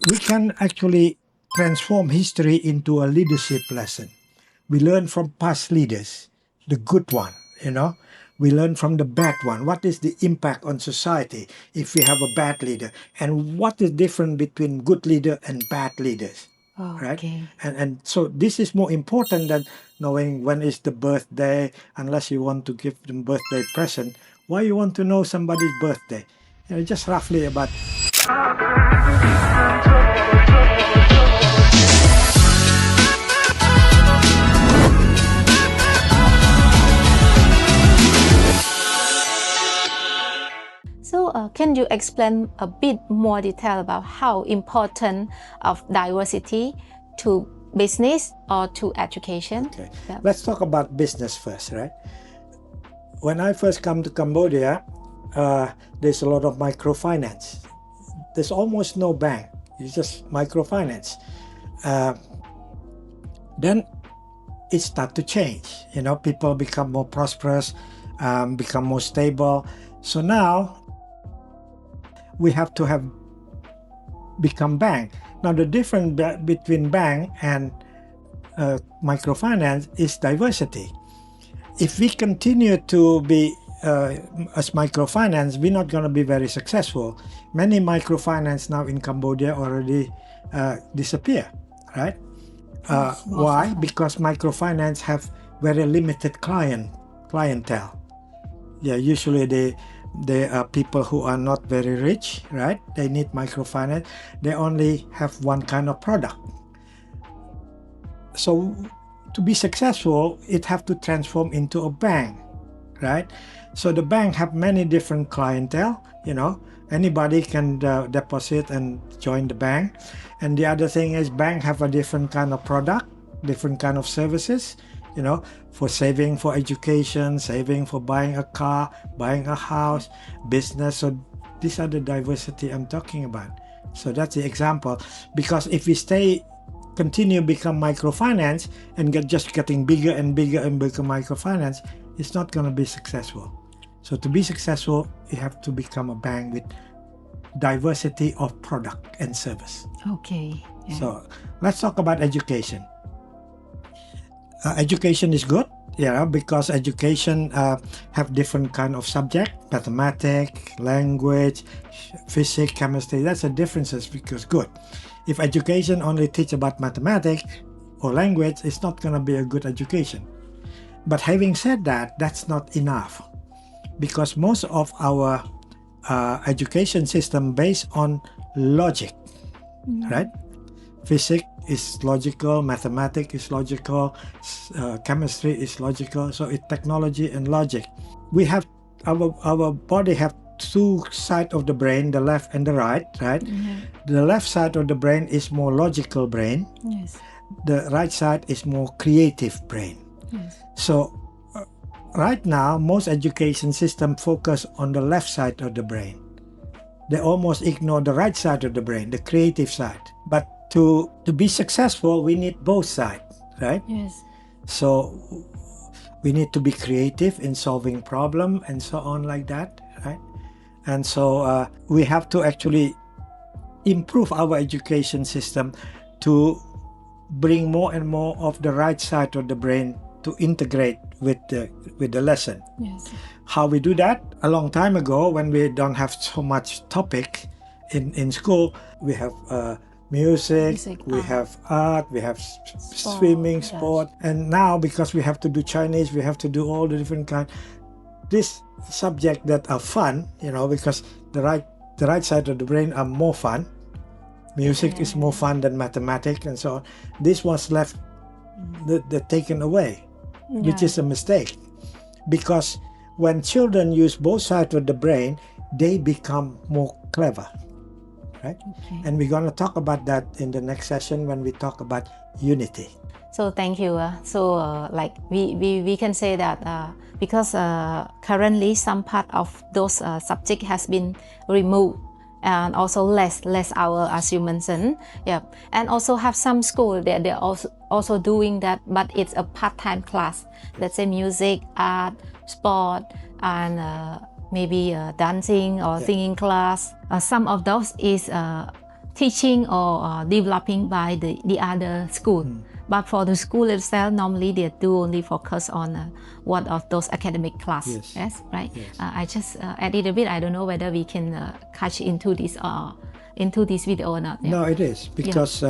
we can actually transform history into a leadership lesson. We learn from past leaders, the good one, We learn from the bad one. What is the impact on society if we have a bad leader? And what is different between good leader and bad leaders? Right? Okay. And so this is more important than knowing when is the birthday, unless you want to give them birthday present. Why you want to know somebody's birthday? Just roughly about. So can you explain a bit more detail about how important of diversity to business or to education? Okay. Yeah. Let's talk about business first, right? When I first come to Cambodia, there's a lot of microfinance. There's almost no bank. It's just microfinance. Then it starts to change. People become more prosperous, become more stable. So now we have to have become bank. Now the difference between bank and microfinance is diversity. If we continue to be as microfinance, we're not going to be very successful. Many microfinance now in Cambodia already disappear, right? Why? Because microfinance have very limited clientele. Yeah, usually they are people who are not very rich, right? They need microfinance. They only have one kind of product. So to be successful, it have to transform into a bank, right? So the bank have many different clientele, anybody can deposit and join the bank. And the other thing is bank have a different kind of product, different kind of services, for saving for education, saving for buying a car, buying a house, business. So these are the diversity I'm talking about. So that's the example. Because if we continue become microfinance and just getting bigger and bigger and bigger microfinance, it's not going to be successful. So to be successful, you have to become a bank with diversity of product and service. Okay. Yeah. So let's talk about education. Education is good, because education have different kind of subject, mathematics, language, physics, chemistry. That's the differences because good. If education only teach about mathematics or language, it's not going to be a good education. But having said that, that's not enough because most of our education system based on logic, right? Physics is logical, mathematics is logical, chemistry is logical. So it's technology and logic. We have our body have two sides of the brain, the left and the right? The left side of the brain is more logical brain. Yes. The right side is more creative brain. Yes. So right now, most education system focus on the left side of the brain. They almost ignore the right side of the brain, the creative side. But to be successful, we need both sides, right? Yes. So we need to be creative in solving problem and so on like that, right? And so we have to actually improve our education system to bring more and more of the right side of the brain to integrate with the lesson. Yes. How we do that? A long time ago, when we don't have so much topic in school, we have music, we have art, we have swimming, sport. And now, because we have to do Chinese, we have to do all the different kind. This subject that are fun, because the right side of the brain are more fun. Music is more fun than mathematics and so on. This was left, taken away, which is a mistake. Because when children use both sides of the brain, they become more clever, right? Okay. And we're going to talk about that in the next session when we talk about unity. So thank you. Like we can say that because currently some part of those subject has been removed. And also less hour, as you mentioned, and also have some school that they're also doing that, but it's a part-time class. Let's say music, art, sport, and maybe dancing or singing class. Some of those is teaching or developing by the other school. But for the school itself, normally they do only focus on one of those academic classes. Yes, right? Yes. I just added a bit. I don't know whether we can catch into this video or not. No, it is because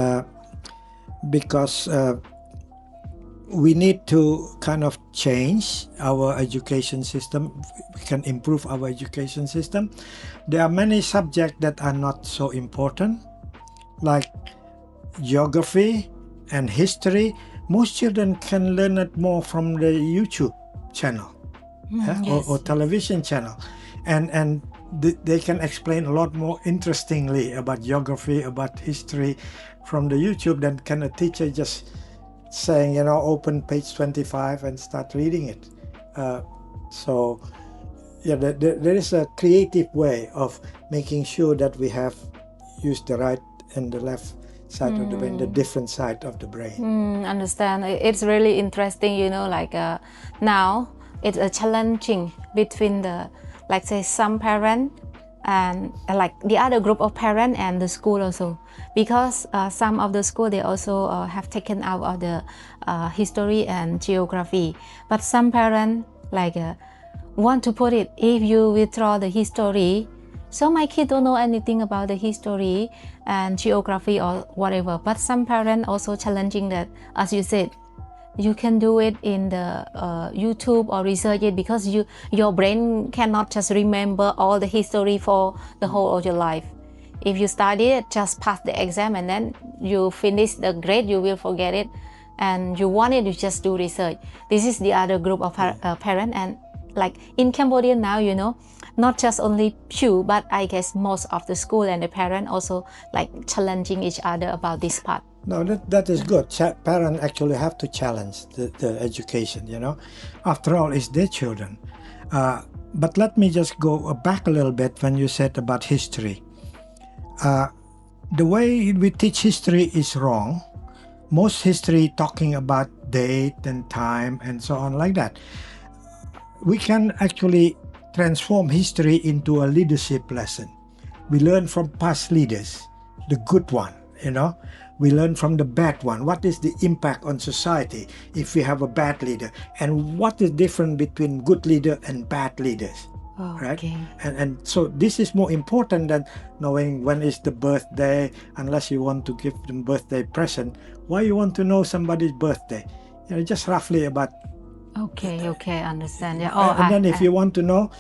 we need to kind of change our education system. We can improve our education system. There are many subjects that are not so important, like geography and history. Most children can learn it more from the YouTube channel or television channel, and they can explain a lot more interestingly about geography, about history from the YouTube than can a teacher just saying, open page 25 and start reading it. So there is a creative way of making sure that we have used the right and the left side of the brain, the different side of the brain. Understand. It's really interesting, now it's a challenging between the, like say, some parent and like the other group of parents and the school also, because some of the school they also have taken out of the history and geography, but some parents want to put it, if you withdraw the history, so my kid don't know anything about the history and geography or whatever. But some parents also challenging that, as you said, you can do it in the YouTube or research it, because your brain cannot just remember all the history for the whole of your life. If you study it, just pass the exam and then you finish the grade, you will forget it. And you want it, you just do research. This is the other group of parents. And like in Cambodia now, not just only Pew, but I guess most of the school and the parents also like challenging each other about this part. No, that is good. Parents actually have to challenge the education, After all, it's their children. But let me just go back a little bit when you said about history. The way we teach history is wrong. Most history talking about date and time and so on like that. We can actually transform history into a leadership lesson. We learn from past leaders, the good one, We learn from the bad one. What is the impact on society if we have a bad leader? And what is different between good leader and bad leaders? Right? And so this is more important than knowing when is the birthday, unless you want to give them birthday present. Why you want to know somebody's birthday? Just roughly about. Okay, understand. Yeah. And then if you want to know,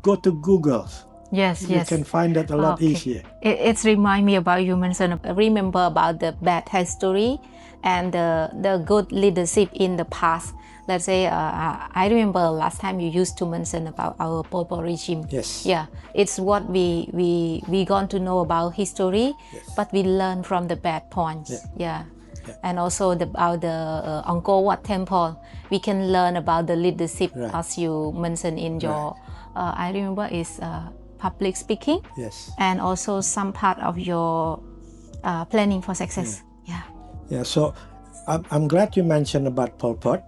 go to Google. Yes. You can find that a lot easier. It's remind me about you mentioned, remember about the bad history and the good leadership in the past. Let's say, I remember last time you used to mention about our Pol Pot regime. Yes. Yeah, it's what we got to know about history, but we learn from the bad points. Yeah. And also about the Angkor Wat temple, we can learn about the leadership, as you mentioned in your, I remember is public speaking. Yes. And also some part of your planning for success. Yeah. So I'm glad you mentioned about Pol Pot,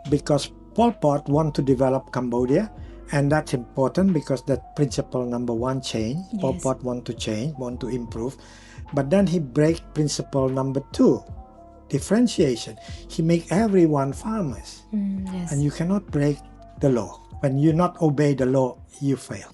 because Pol Pot want to develop Cambodia, and that's important because that principle number one, change. Pol Pot want to change, want to improve, but then he break principle number two, differentiation. He make everyone farmers, and you cannot break the law. When you not obey the law, you fail.